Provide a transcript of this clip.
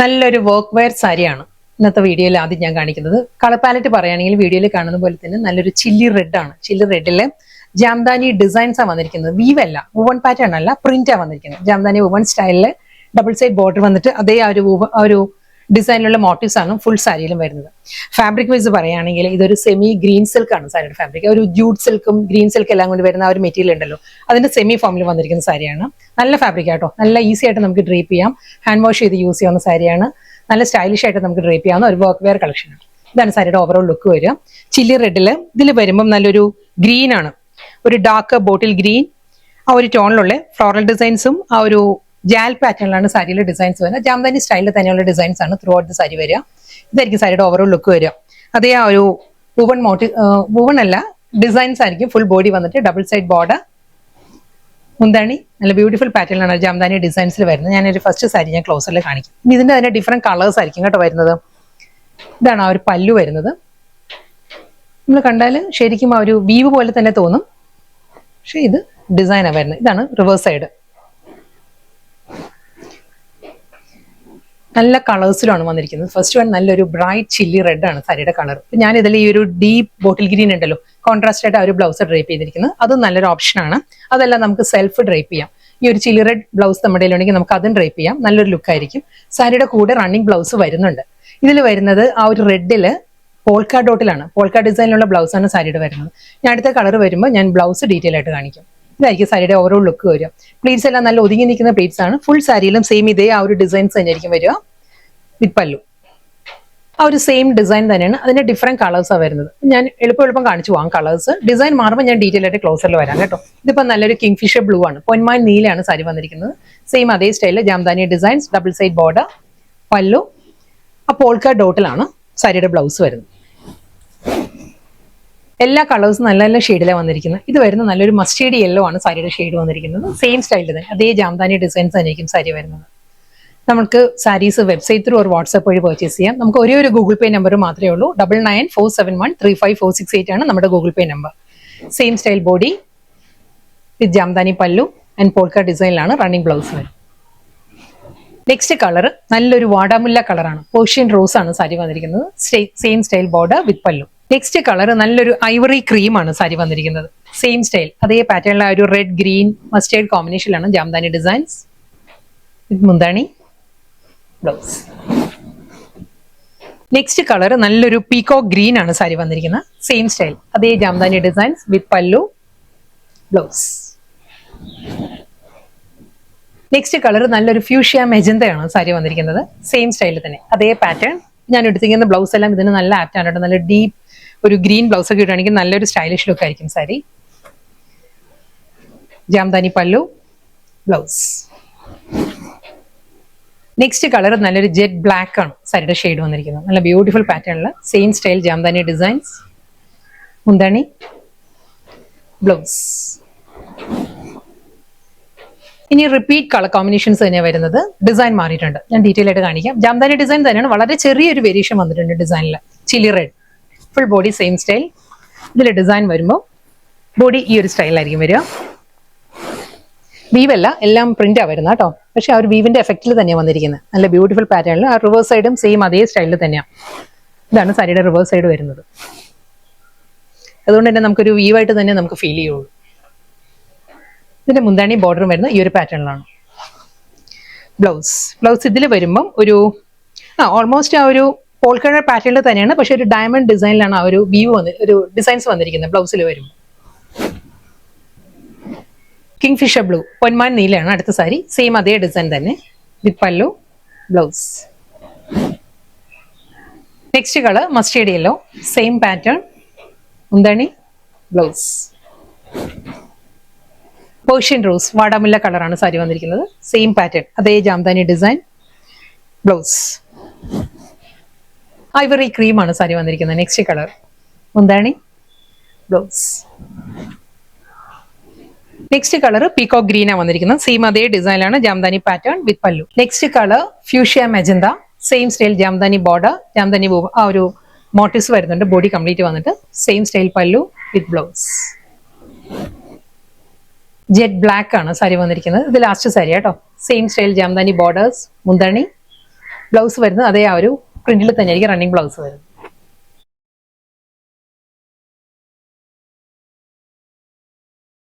നല്ലൊരു work wear സാരിയാണ് ഇന്നത്തെ വീഡിയോയിൽ ആദ്യം ഞാൻ കാണിക്കുന്നത്. കളർ പാലറ്റ് പറയുകയാണെങ്കിൽ വീഡിയോയിൽ കാണുന്ന പോലെ തന്നെ നല്ലൊരു ചില്ലി റെഡ് ആണ്. ചില്ലി റെഡില് ജാംദാനി ഡിസൈൻസ് ആണ് വന്നിരിക്കുന്നത്. വീവ് അല്ല, വുവൺ പാറ്റേൺ അല്ല, പ്രിന്റ് ആണ് വന്നിരിക്കുന്നത്. ജാംദാനി വുവൺ സ്റ്റൈലില് ഡബിൾ സൈഡ് ബോർഡർ വന്നിട്ട് അതേ ഒരു ഡിസൈനിലുള്ള മോട്ടീവ്സ് ആണ് ഫുൾ സാരിയിലും വരുന്നത്. ഫാബ്രിക് വൈസ് പറയുകയാണെങ്കിൽ ഇതൊരു സെമി ഗ്രീൻ സിൽക്ക് ആണ് സാരിയുടെ ഫാബ്രിക്. ഒരു ജൂട്ട് സിൽക്കും ഗ്രീൻ സിൽക്ക് എല്ലാം കൊണ്ട് വരുന്ന ആ ഒരു മെറ്റീരിയൽ ഉണ്ടല്ലോ, അതിന്റെ സെമി ഫോമിൽ വന്നിരിക്കുന്ന സാരിയാണ്. നല്ല ഫാബ്രിക് ആട്ടോ, നല്ല ഈസി ആയിട്ട് നമുക്ക് ഡ്രേപ്പ് ചെയ്യാം. ഹാൻഡ് വാഷ് ചെയ്ത് യൂസ് ചെയ്യാവുന്ന സാരിയാണ്. നല്ല സ്റ്റൈലിഷ് ആയിട്ട് നമുക്ക് ഡ്രേപ്പ് ചെയ്യാവുന്ന ഒരു വർക്ക് വെയർ കളക്ഷനാണ്. ഇതാണ് സാരിയുടെ ഓവറോൾ ലുക്ക് വരിക. ചില്ലി റെഡില് ഇതിൽ വരുമ്പം നല്ലൊരു ഗ്രീൻ ആണ്, ഒരു ഡാർക്ക് ബോട്ടിൽ ഗ്രീൻ. ആ ഒരു ടോണിലുള്ള ഫ്ലോറൽ ഡിസൈൻസും ആ ഒരു ജാൽ പാറ്റേണിലാണ് സാരിയിലെ ഡിസൈൻസ് വരുന്നത്. ജാംദാനി സ്റ്റൈലിൽ തന്നെയുള്ള ഡിസൈൻസ് ആണ് ത്രൂ ഔട്ട് ദ സാരി വരിക. ഇതായിരിക്കും സാരിയുടെ ഓവറോൾ ലുക്ക് വരിക. അതേ ആ ഒരു വുവൺ അല്ല, ഡിസൈൻസ് ആയിരിക്കും. ഫുൾ ബോഡി വന്നിട്ട് ഡബിൾ സൈഡ് ബോർഡർ, മുന്താണി നല്ല ബ്യൂട്ടിഫുൾ പാറ്റേണിലാണ് ജാംദാനി ഡിസൈൻസിൽ വരുന്നത്. ഞാനൊരു ഫസ്റ്റ് സാരി ഞാൻ ക്ലോസറിൽ കാണിക്കും. ഇനി ഇതിന്റെ തന്നെ ഡിഫറെന്റ് കളേഴ്സ് ആയിരിക്കും കേട്ടോ വരുന്നത്. ഇതാണ് ആ ഒരു പല്ലു വരുന്നത്. നമ്മൾ കണ്ടാൽ ശരിക്കും ആ ഒരു വീവ് പോലെ തന്നെ തോന്നും, പക്ഷെ ഇത് ഡിസൈനാണ് വരുന്നത്. ഇതാണ് റിവേഴ്സ് സൈഡ്. നല്ല കളേഴ്സിലാണ് വന്നിരിക്കുന്നത്. ഫസ്റ്റ് വൺ നല്ലൊരു ബ്രൈറ്റ് ചില്ലി റെഡ് ആണ് സാരിയുടെ കളർ. ഞാൻ ഇതിൽ ഈ ഒരു ഡീപ്പ് ബോട്ടിൽ ഗ്രീൻ ഉണ്ടല്ലോ, കോൺട്രാസ്റ്റ് ആയിട്ട് ആ ഒരു ബ്ലൗസ് ഡ്രേപ്പ് ചെയ്തിരിക്കുന്നത്, അതും നല്ലൊരു ഓപ്ഷനാണ്. അതെല്ലാം നമുക്ക് സെൽഫ് ഡ്രേപ്പ് ചെയ്യാം. ഈ ഒരു ചില്ലി റെഡ് ബ്ലൗസ് നമ്മുടെ ഉണ്ടെങ്കിൽ നമുക്ക് അതും ഡ്രേപ്പ് ചെയ്യാം. നല്ലൊരു ലുക്ക് ആയിരിക്കും. സാരിയുടെ കൂടെ റണ്ണിങ് ബ്ലൗസ് വരുന്നുണ്ട്. ഇതിൽ വരുന്നത് ആ ഒരു റെഡില് പോൾക്ക ഡോട്ടിലാണ്, പോൾക്ക ഡിസൈനിലുള്ള ബ്ലൗസാണ് സാരിയുടെ വരുന്നത്. ഞാൻ അടുത്ത കളർ വരുമ്പോൾ ഞാൻ ബ്ലൗസ് ഡീറ്റെയിൽ ആയിട്ട് കാണിക്കും. ഇതായിരിക്കും സാരിയുടെ ഓരോ ലുക്ക് വരിക. പ്ലീറ്റ്സ് എല്ലാം നല്ല ഒതുങ്ങി നിൽക്കുന്ന പ്ലീറ്റ്സ് ആണ്. ഫുൾ സാരിയിലും സെയിം ഇതേ ആ ഒരു ഡിസൈൻസ് തന്നെയായിരിക്കും വരിക. വിത്ത് പല്ലു ആ ഒരു സെയിം ഡിസൈൻ തന്നെയാണ്. അതിന്റെ ഡിഫറെന്റ് കളേഴ്സാണ് വരുന്നത്. ഞാൻ എളുപ്പം കാണിച്ചു പോകാം കളേഴ്സ്. ഡിസൈൻ മാറുമ്പോൾ ഞാൻ ഡീറ്റെയിൽ ആയിട്ട് ക്ലോസറിൽ വരാം കേട്ടോ. ഇതിപ്പോ നല്ലൊരു കിങ് ഫിഷർ ബ്ലൂ ആണ്, പൊന്മാൻ നീലയാണ് സാരി വന്നിരിക്കുന്നത്. സെയിം അതേ സ്റ്റൈലിൽ Jamdani designs, double side border, പല്ലു. ആ പോൾക്ക ഡോട്ടിലാണ് സാരിയുടെ ബ്ലൗസ് വരുന്നത്. എല്ലാ കളേഴ്സും നല്ല നല്ല ഷെയ്ഡിലാണ് വന്നിരിക്കുന്നത്. ഇത് വരുന്ന നല്ലൊരു മസ്റ്റേർഡ് യെല്ലോ ആണ് സാരിയുടെ ഷെയ്ഡ് വന്നിരിക്കുന്നത്. സെയിം സ്റ്റൈലിൽ തന്നെ അതേ ജാംദാനി ഡിസൈൻസ് തന്നെയായിരിക്കും സാരി വരുന്നത്. നമുക്ക് സാരീസ് വെബ്സൈറ്റ് ത്രൂ ഒരു വാട്സ്ആപ്പ് വഴി പർച്ചേസ് ചെയ്യാം. നമുക്ക് ഒരേ ഒരു ഗൂഗിൾ പേ നമ്പർ മാത്രമേ ഉള്ളൂ. 9947135468 ആണ് നമ്മുടെ Google Pay number. Same style body with Jamdani പല്ലു ആൻഡ് പോൾക്ക ഡിസൈനിലാണ് റണ്ണിങ് ബ്ലൗസ് വരും. നെക്സ്റ്റ് കളർ നല്ലൊരു വാടാമുല്ല കളറാണ്, പേർഷ്യൻ റോസ് ആണ് സാരി വന്നിരിക്കുന്നത്. Same style border with pallu. Next colour നല്ലൊരു ഐവറി ക്രീം ആണ് സാരി വന്നിരിക്കുന്നത്. സെയിം സ്റ്റൈൽ അതേ പാറ്റേണിലെ ഒരു റെഡ് ഗ്രീൻ മസ്റ്റേർഡ് കോമ്പിനേഷനിലാണ് ജാംദാനി ഡിസൈൻസ് വിത്ത് മുന്താണി ബ്ലൗസ്. നെക്സ്റ്റ് കളർ നല്ലൊരു പീകോ ഗ്രീൻ ആണ് സാരി വന്നിരിക്കുന്നത്. സെയിം സ്റ്റൈൽ അതേ ജാംദാനി ഡിസൈൻസ് വിത്ത് പല്ലു ബ്ലൗസ്. നെക്സ്റ്റ് കളർ നല്ലൊരു ഫ്യൂഷ്യ മെജന്തയാണ് സാരി വന്നിരിക്കുന്നത്. സെയിം സ്റ്റൈലിൽ തന്നെ അതേ പാറ്റേൺ. ഞാൻ എടുത്തിരിക്കുന്ന ബ്ലൗസ് എല്ലാം ഇതിന് നല്ല ആപ്റ്റ് ആണ്. നല്ല ഡീപ്പ് ഒരു ഗ്രീൻ ബ്ലൗസ് ഒക്കെ ഇടുകയാണെങ്കിൽ നല്ലൊരു സ്റ്റൈലിഷ് ലുക്ക് ആയിരിക്കും sari. Jamdani pallu blouse. Next colour നല്ലൊരു ജെറ്റ് ബ്ലാക്ക് ആണ് സാരിയുടെ ഷെയ്ഡ് വന്നിരിക്കുന്നത്. നല്ല ബ്യൂട്ടിഫുൾ പാറ്റേണില് സെയിം സ്റ്റൈൽ ജാംദാനി ഡിസൈൻസ്, മുന്താണി ബ്ലൗസ്. ഇനി റിപ്പീറ്റ് കളർ കോമ്പിനേഷൻസ് തന്നെയാണ് വരുന്നത്. ഡിസൈൻ മാറിയിട്ടുണ്ട്, ഞാൻ ഡീറ്റെയിൽ ആയിട്ട് കാണിക്കാം. ജാംദാനി ഡിസൈൻ തന്നെയാണ്, വളരെ ചെറിയൊരു വേരിയേഷൻ വന്നിട്ടുണ്ട് ഡിസൈനിൽ. Chilli red full body same style. ഇതിൽ ഡിസൈൻ വരുമ്പോൾ ബോഡി ഈ ഒരു സ്റ്റൈലായിരിക്കും വരിക. വീവല്ല, എല്ലാം പ്രിന്റാണ് വരുന്നത് കേട്ടോ. പക്ഷെ ആ ഒരു വീവിന്റെ എഫക്റ്റിൽ തന്നെയാണ് വന്നിരിക്കുന്നത്. നല്ല ബ്യൂട്ടിഫുൾ പാറ്റേണിൽ. ആ റിവേഴ്സ് സൈഡും സെയിം അതേ സ്റ്റൈലിൽ തന്നെയാണ്. ഇതാണ് സാരിയുടെ റിവേഴ്സ് സൈഡ് വരുന്നത്. അതുകൊണ്ട് തന്നെ നമുക്കൊരു വീവായിട്ട് തന്നെ നമുക്ക് ഫീൽ ചെയ്യുള്ളൂ. ഇതിന്റെ മുന്താണി ബോർഡറും വരുന്ന ഈ ഒരു പാറ്റേണിലാണ്. ബ്ലൗസ് ഇതിൽ വരുമ്പം ഒരു ഓൾമോസ്റ്റ് ആ ഒരു പോൾക്ക പാറ്റേണിൽ തന്നെയാണ്, പക്ഷെ ഒരു ഡയമണ്ട് ഡിസൈനിലാണ് ആ ഒരു വീവ് ഒരു ഡിസൈൻസ് വന്നിരിക്കുന്നത് ബ്ലൗസിൽ വരുമ്പോൾ. കിങ് ഫിഷർ ബ്ലൂ, പൊന്മാൻ നീലയാണ് അടുത്ത സാരി. സെയിം അതേ ഡിസൈൻ തന്നെ വിത്ത് പല്ലു blouse. Next colour mustard yellow, same pattern, മുന്താണി ബ്ലൗസ്. പേർഷ്യൻ റോസ് വാടാമുല്ല കളറാണ് സാരി വന്നിരിക്കുന്നത്. സെയിം പാറ്റേൺ അതേ Jamdani design blouse. Ivory cream ആണ് സാരി വന്നിരിക്കുന്നത്. നെക്സ്റ്റ് കളർ മുന്താണി ബ്ലൗസ്. നെക്സ്റ്റ് കളർ പീകോ ഗ്രീൻ ആണ് വന്നിരിക്കുന്നത്. സെയിം അതേ ഡിസൈനിലാണ് ജാംദാനി പാറ്റേൺ വിത്ത് pallu. Next colour fuchsia magenta, same style Jamdani border, Jamdani ആ ഒരു മോട്ടീവ്സ് വരുന്നുണ്ട്. ബോഡി കംപ്ലീറ്റ് വന്നിട്ട് സെയിം സ്റ്റൈൽ പല്ലു വിത്ത് ബ്ലൗസ്. ജെറ്റ് ബ്ലാക്ക് ആണ് സാരി വന്നിരിക്കുന്നത്. ഇത് ലാസ്റ്റ് സാരി കേട്ടോ. സെയിം സ്റ്റൈൽ ജാംദാനി ബോർഡേഴ്സ്, മുന്താണി ബ്ലൗസ് വരുന്നത് അതേ ആ ഒരു പ്രിന്റിൽ തന്നെ ആയിരിക്കും റണ്ണിങ് ബ്ലൗസ് വരുന്നത്.